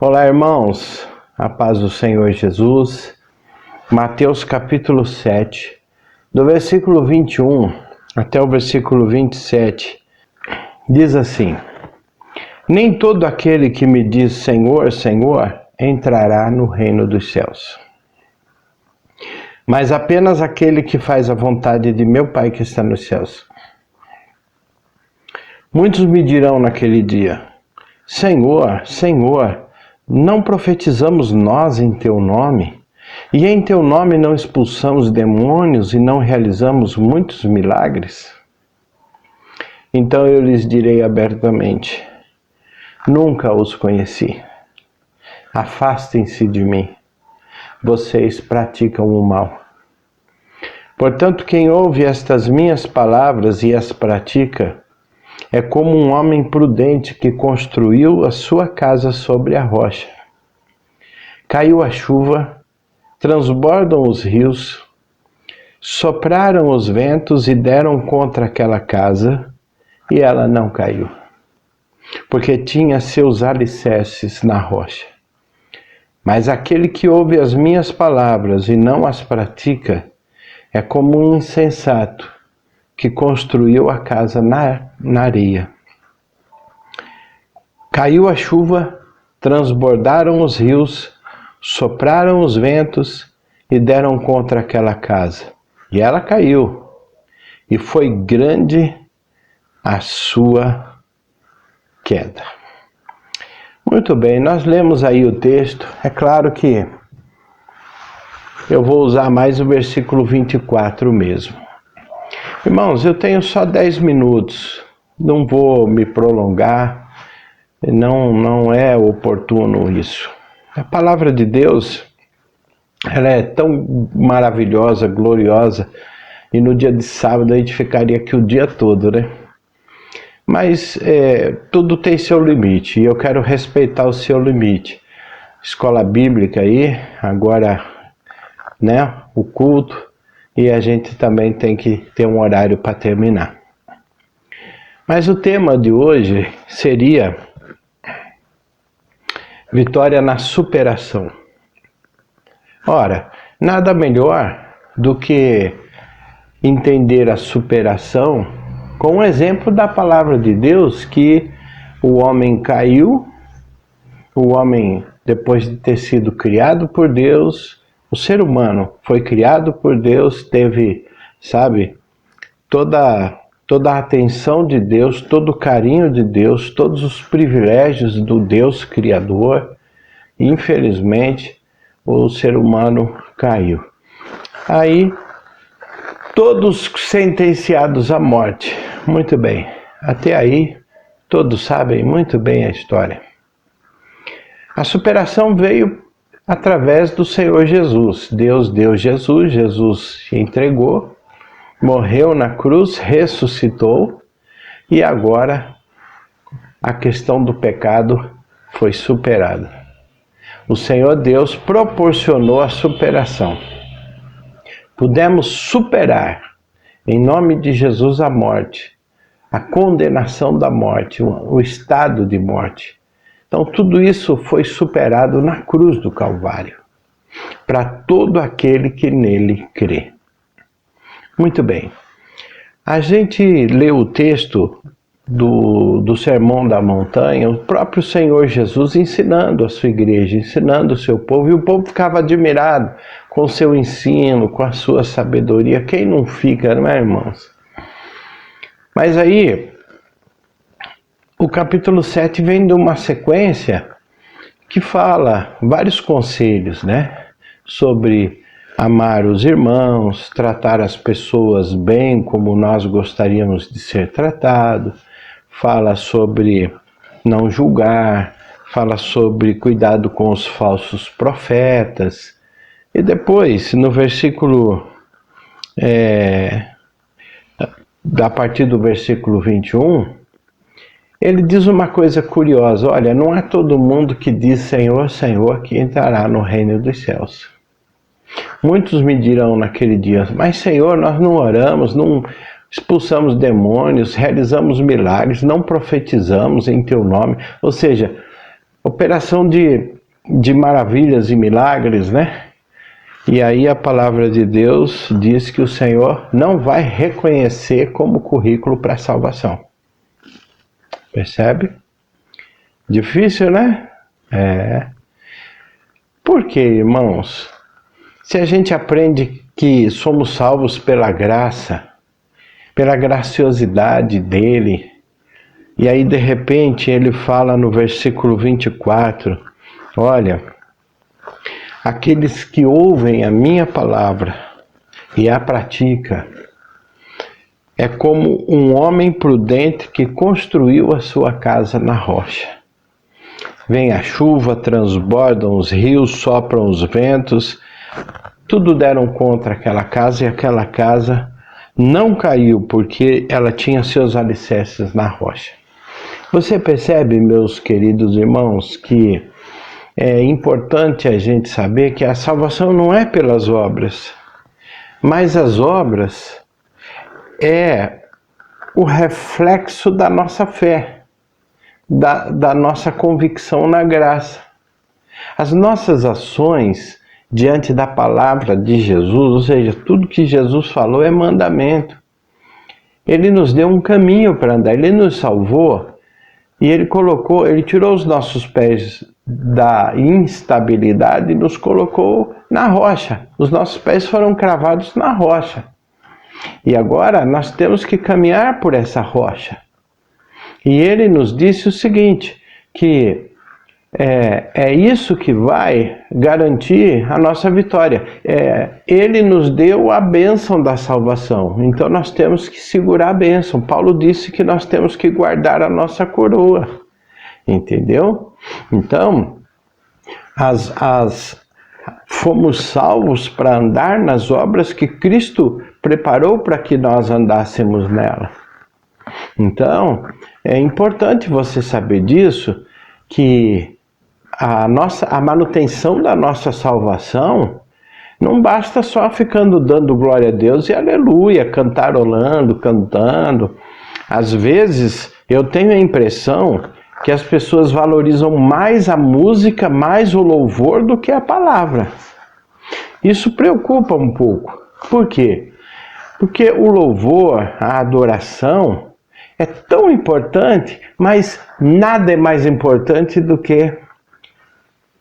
Olá, irmãos, a paz do Senhor Jesus. Mateus capítulo 7, do versículo 21 até o versículo 27, diz assim: Nem todo aquele que me diz Senhor, Senhor, entrará no reino dos céus, mas apenas aquele que faz a vontade de meu Pai que está nos céus. Muitos me dirão naquele dia: Senhor, Senhor, não profetizamos nós em teu nome? E em teu nome não expulsamos demônios e não realizamos muitos milagres? Então eu lhes direi abertamente: Nunca os conheci. Afastem-se de mim. Vocês praticam o mal. Portanto, quem ouve estas minhas palavras e as pratica, é como um homem prudente que construiu a sua casa sobre a rocha. Caiu a chuva, transbordam os rios, sopraram os ventos e deram contra aquela casa, e ela não caiu, porque tinha seus alicerces na rocha. Mas aquele que ouve as minhas palavras e não as pratica, é como um insensato que construiu a casa na areia. Caiu a chuva, transbordaram os rios, sopraram os ventos e deram contra aquela casa. E ela caiu, e foi grande a sua queda. Muito bem, nós lemos aí o texto. É claro que eu vou usar mais o versículo 24 mesmo. Irmãos, eu tenho só 10 minutos, não vou me prolongar, não é oportuno isso. A palavra de Deus, ela é tão maravilhosa, gloriosa, e no dia de sábado a gente ficaria aqui o dia todo, né? Mas tudo tem seu limite, e eu quero respeitar o seu limite. Escola bíblica aí, agora, né, o culto, e a gente também tem que ter um horário para terminar. Mas o tema de hoje seria vitória na superação. Ora, nada melhor do que entender a superação com o exemplo da palavra de Deus, que o homem caiu, o homem, depois de ter sido criado por Deus, o ser humano foi criado por Deus, teve, toda a atenção de Deus, todo o carinho de Deus, todos os privilégios do Deus Criador. E, infelizmente, o ser humano caiu. Aí, todos sentenciados à morte. Muito bem, até aí, todos sabem muito bem a história. A superação veio através do Senhor Jesus. Deus deu Jesus, Jesus se entregou, morreu na cruz, ressuscitou, e agora a questão do pecado foi superada. O Senhor Deus proporcionou a superação. Pudemos superar, em nome de Jesus, a morte, a condenação da morte, o estado de morte. Então tudo isso foi superado na cruz do Calvário, para todo aquele que nele crê. Muito bem, a gente lê o texto do Sermão da Montanha, o próprio Senhor Jesus ensinando a sua igreja, ensinando o seu povo, e o povo ficava admirado com o seu ensino, com a sua sabedoria. Quem não fica, não é, irmãos? Mas aí, o capítulo 7 vem de uma sequência que fala vários conselhos, né? Sobre amar os irmãos, tratar as pessoas bem como nós gostaríamos de ser tratados, fala sobre não julgar, fala sobre cuidado com os falsos profetas. E depois, no versículo, a partir do versículo 21, ele diz uma coisa curiosa: olha, não é todo mundo que diz Senhor, Senhor, que entrará no reino dos céus. Muitos me dirão naquele dia: mas Senhor, nós não oramos, não expulsamos demônios, realizamos milagres, não profetizamos em teu nome. Ou seja, operação de maravilhas e milagres, né? E aí a palavra de Deus diz que o Senhor não vai reconhecer como currículo para a salvação. Percebe? Difícil, né? Por quê, irmãos? Se a gente aprende que somos salvos pela graça, pela graciosidade dele, e aí de repente ele fala no versículo 24, olha, aqueles que ouvem a minha palavra e a praticam, é como um homem prudente que construiu a sua casa na rocha. Vem a chuva, transbordam os rios, sopram os ventos, tudo deram contra aquela casa e aquela casa não caiu porque ela tinha seus alicerces na rocha. Você percebe, meus queridos irmãos, que é importante a gente saber que a salvação não é pelas obras, mas as obras é o reflexo da nossa fé, da nossa convicção na graça. As nossas ações diante da palavra de Jesus, ou seja, tudo que Jesus falou é mandamento. Ele nos deu um caminho para andar, ele nos salvou e ele tirou os nossos pés da instabilidade e nos colocou na rocha. Os nossos pés foram cravados na rocha. E agora nós temos que caminhar por essa rocha. E ele nos disse o seguinte, que é isso que vai garantir a nossa vitória. Ele nos deu a bênção da salvação, então nós temos que segurar a bênção. Paulo disse que nós temos que guardar a nossa coroa, entendeu? Então, fomos salvos para andar nas obras que Cristo preparou para que nós andássemos nela. Então, é importante você saber disso, que a manutenção da nossa salvação não basta só ficando dando glória a Deus e aleluia, cantarolando, cantando. Às vezes eu tenho a impressão que as pessoas valorizam mais a música, mais o louvor do que a palavra. Isso preocupa um pouco. Por quê? Porque o louvor, a adoração, é tão importante, mas nada é mais importante do que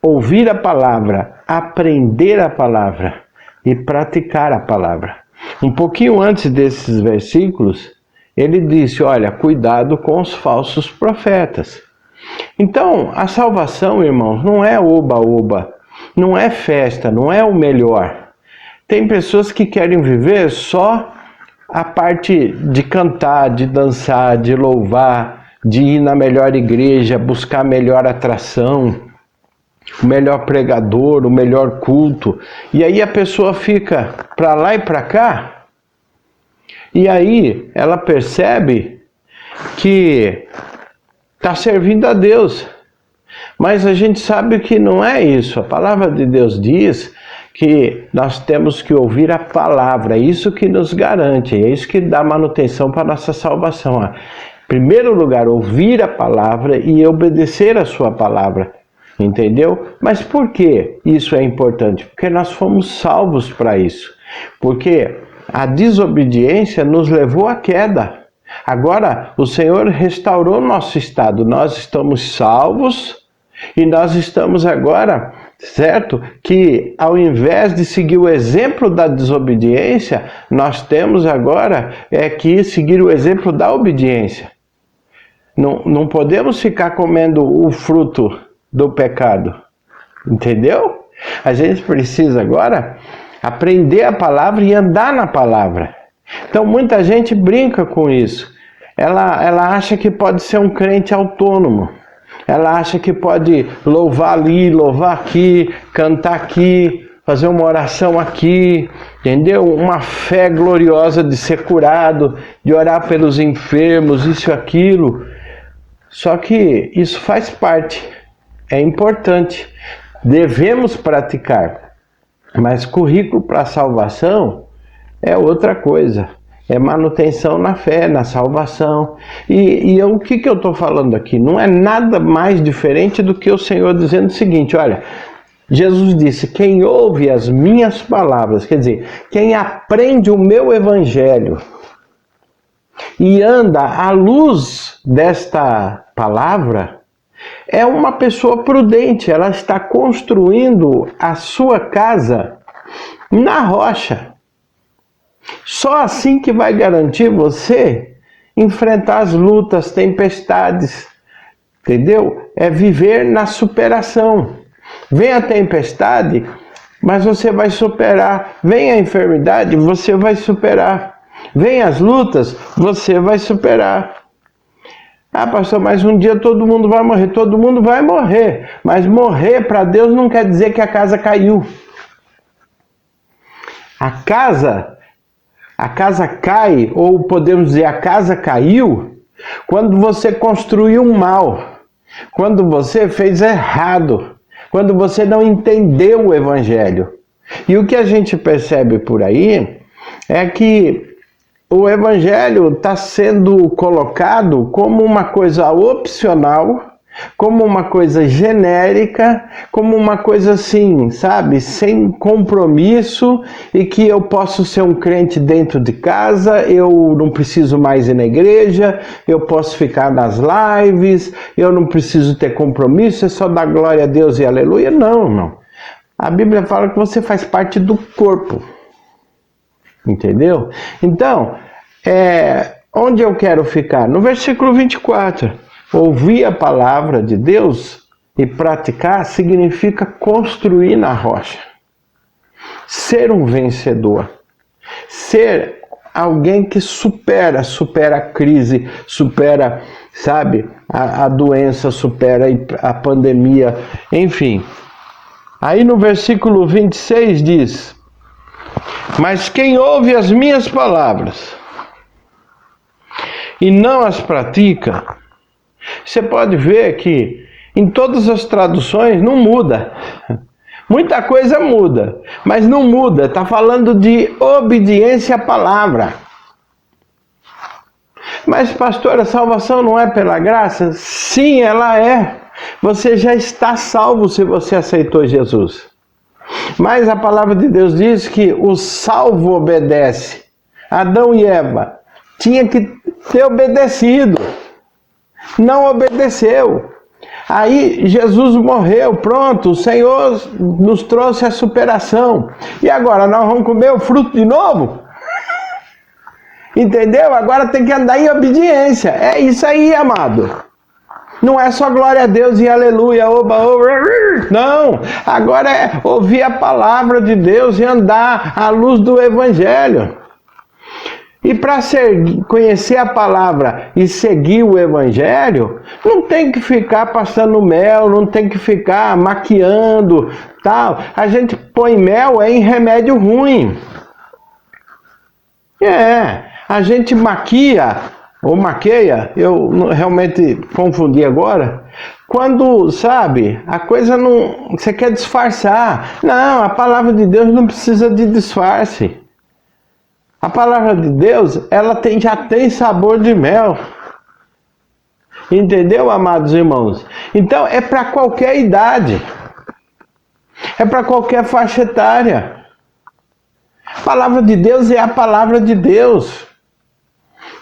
ouvir a palavra, aprender a palavra e praticar a palavra. Um pouquinho antes desses versículos, ele disse, olha, cuidado com os falsos profetas. Então, a salvação, irmãos, não é oba-oba, não é festa, não é o melhor. Tem pessoas que querem viver só a parte de cantar, de dançar, de louvar, de ir na melhor igreja, buscar a melhor atração, o melhor pregador, o melhor culto. E aí a pessoa fica para lá e para cá, e aí ela percebe que está servindo a Deus. Mas a gente sabe que não é isso. A palavra de Deus diz que nós temos que ouvir a palavra, é isso que nos garante, é isso que dá manutenção para a nossa salvação. Em primeiro lugar, ouvir a palavra e obedecer a sua palavra, entendeu? Mas por que isso é importante? Porque nós fomos salvos para isso, porque a desobediência nos levou à queda. Agora, o Senhor restaurou nosso estado, nós estamos salvos e nós estamos agora, certo? Que ao invés de seguir o exemplo da desobediência, nós temos agora que seguir o exemplo da obediência. Não podemos ficar comendo o fruto do pecado, entendeu? A gente precisa agora aprender a palavra e andar na palavra. Então muita gente brinca com isso. Ela acha que pode ser um crente autônomo. Ela acha que pode louvar ali, louvar aqui, cantar aqui, fazer uma oração aqui, entendeu? Uma fé gloriosa de ser curado, de orar pelos enfermos, isso e aquilo. Só que isso faz parte, é importante, devemos praticar. Mas currículo para a salvação é outra coisa. É manutenção na fé, na salvação. E o que eu estou falando aqui? Não é nada mais diferente do que o Senhor dizendo o seguinte, olha, Jesus disse, quem ouve as minhas palavras, quer dizer, quem aprende o meu evangelho e anda à luz desta palavra, é uma pessoa prudente, ela está construindo a sua casa na rocha. Só assim que vai garantir você enfrentar as lutas, tempestades, entendeu? É viver na superação. Vem a tempestade, mas você vai superar. Vem a enfermidade, você vai superar. Vem as lutas, você vai superar. Ah, pastor, mas um dia todo mundo vai morrer. Todo mundo vai morrer. Mas morrer para Deus não quer dizer que a casa caiu. A casa cai, ou podemos dizer, a casa caiu, quando você construiu mal, quando você fez errado, quando você não entendeu o evangelho. E o que a gente percebe por aí é que o evangelho está sendo colocado como uma coisa opcional, como uma coisa genérica, como uma coisa assim, sabe, sem compromisso, e que eu posso ser um crente dentro de casa, eu não preciso mais ir na igreja, eu posso ficar nas lives, eu não preciso ter compromisso, é só dar glória a Deus e aleluia. Não, não. A Bíblia fala que você faz parte do corpo. Entendeu? Então, onde eu quero ficar? No versículo 24. Ouvir a palavra de Deus e praticar significa construir na rocha. Ser um vencedor. Ser alguém que supera a crise, supera, sabe, a doença, supera a pandemia, enfim. Aí no versículo 26 diz: mas quem ouve as minhas palavras e não as pratica, você pode ver que em todas as traduções não muda. Muita coisa muda, mas não muda. Está falando de obediência à palavra. Mas, pastor, a salvação não é pela graça? Sim, ela é. Você já está salvo se você aceitou Jesus. Mas a palavra de Deus diz que o salvo obedece. Adão e Eva tinham que ter obedecido. Não obedeceu. Aí Jesus morreu, pronto, o Senhor nos trouxe a superação. E agora nós vamos comer o fruto de novo? Entendeu? Agora tem que andar em obediência. É isso aí, amado. Não é só glória a Deus e aleluia, oba, oba. Não, agora é ouvir a palavra de Deus e andar à luz do evangelho. E para conhecer a palavra e seguir o evangelho, não tem que ficar passando mel, não tem que ficar maquiando, tal. A gente põe mel em remédio ruim. A gente maquia, ou maqueia, eu realmente confundi agora, quando, sabe, a coisa não, você quer disfarçar. Não, a palavra de Deus não precisa de disfarce. A palavra de Deus, ela já tem sabor de mel. Entendeu, amados irmãos? Então, é para qualquer idade. É para qualquer faixa etária. A palavra de Deus é a palavra de Deus.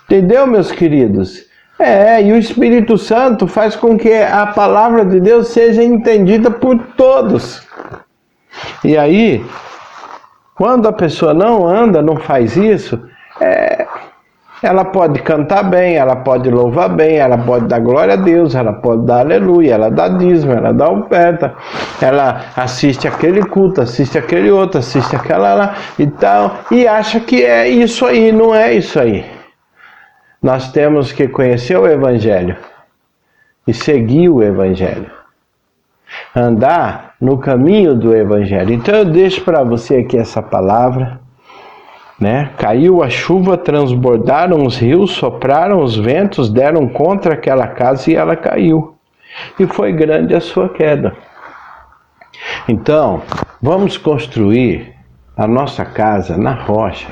Entendeu, meus queridos? E o Espírito Santo faz com que a palavra de Deus seja entendida por todos. E aí, quando a pessoa não anda, não faz isso, ela pode cantar bem, ela pode louvar bem, ela pode dar glória a Deus, ela pode dar aleluia, ela dá dízimo, ela dá oferta, ela assiste aquele culto, assiste aquele outro, assiste aquela lá e tal, e acha que é isso aí, não é isso aí. Nós temos que conhecer o evangelho e seguir o evangelho. Andar no caminho do evangelho. Então eu deixo para você aqui essa palavra, né? Caiu a chuva, transbordaram os rios, sopraram os ventos, deram contra aquela casa e ela caiu. E foi grande a sua queda. Então, vamos construir a nossa casa na rocha.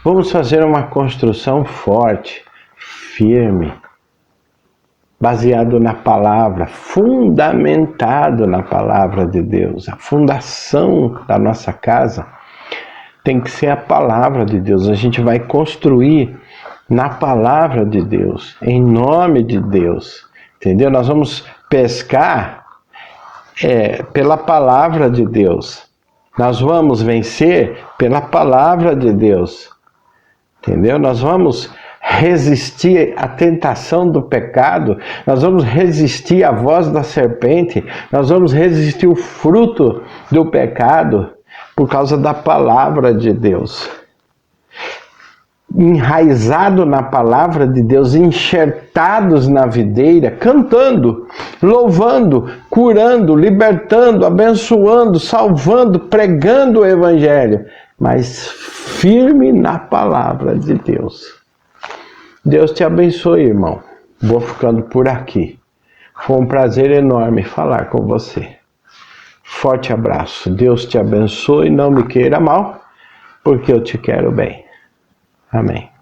Vamos fazer uma construção forte, firme, baseado na palavra, fundamentado na palavra de Deus. A fundação da nossa casa tem que ser a palavra de Deus. A gente vai construir na palavra de Deus, em nome de Deus, entendeu? Nós vamos pescar pela palavra de Deus. Nós vamos vencer pela palavra de Deus, entendeu? Nós vamos resistir à tentação do pecado, nós vamos resistir à voz da serpente, nós vamos resistir o fruto do pecado por causa da palavra de Deus. Enraizado na palavra de Deus, enxertados na videira, cantando, louvando, curando, libertando, abençoando, salvando, pregando o evangelho, mas firme na palavra de Deus. Deus te abençoe, irmão. Vou ficando por aqui. Foi um prazer enorme falar com você. Forte abraço. Deus te abençoe, não me queira mal, porque eu te quero bem. Amém.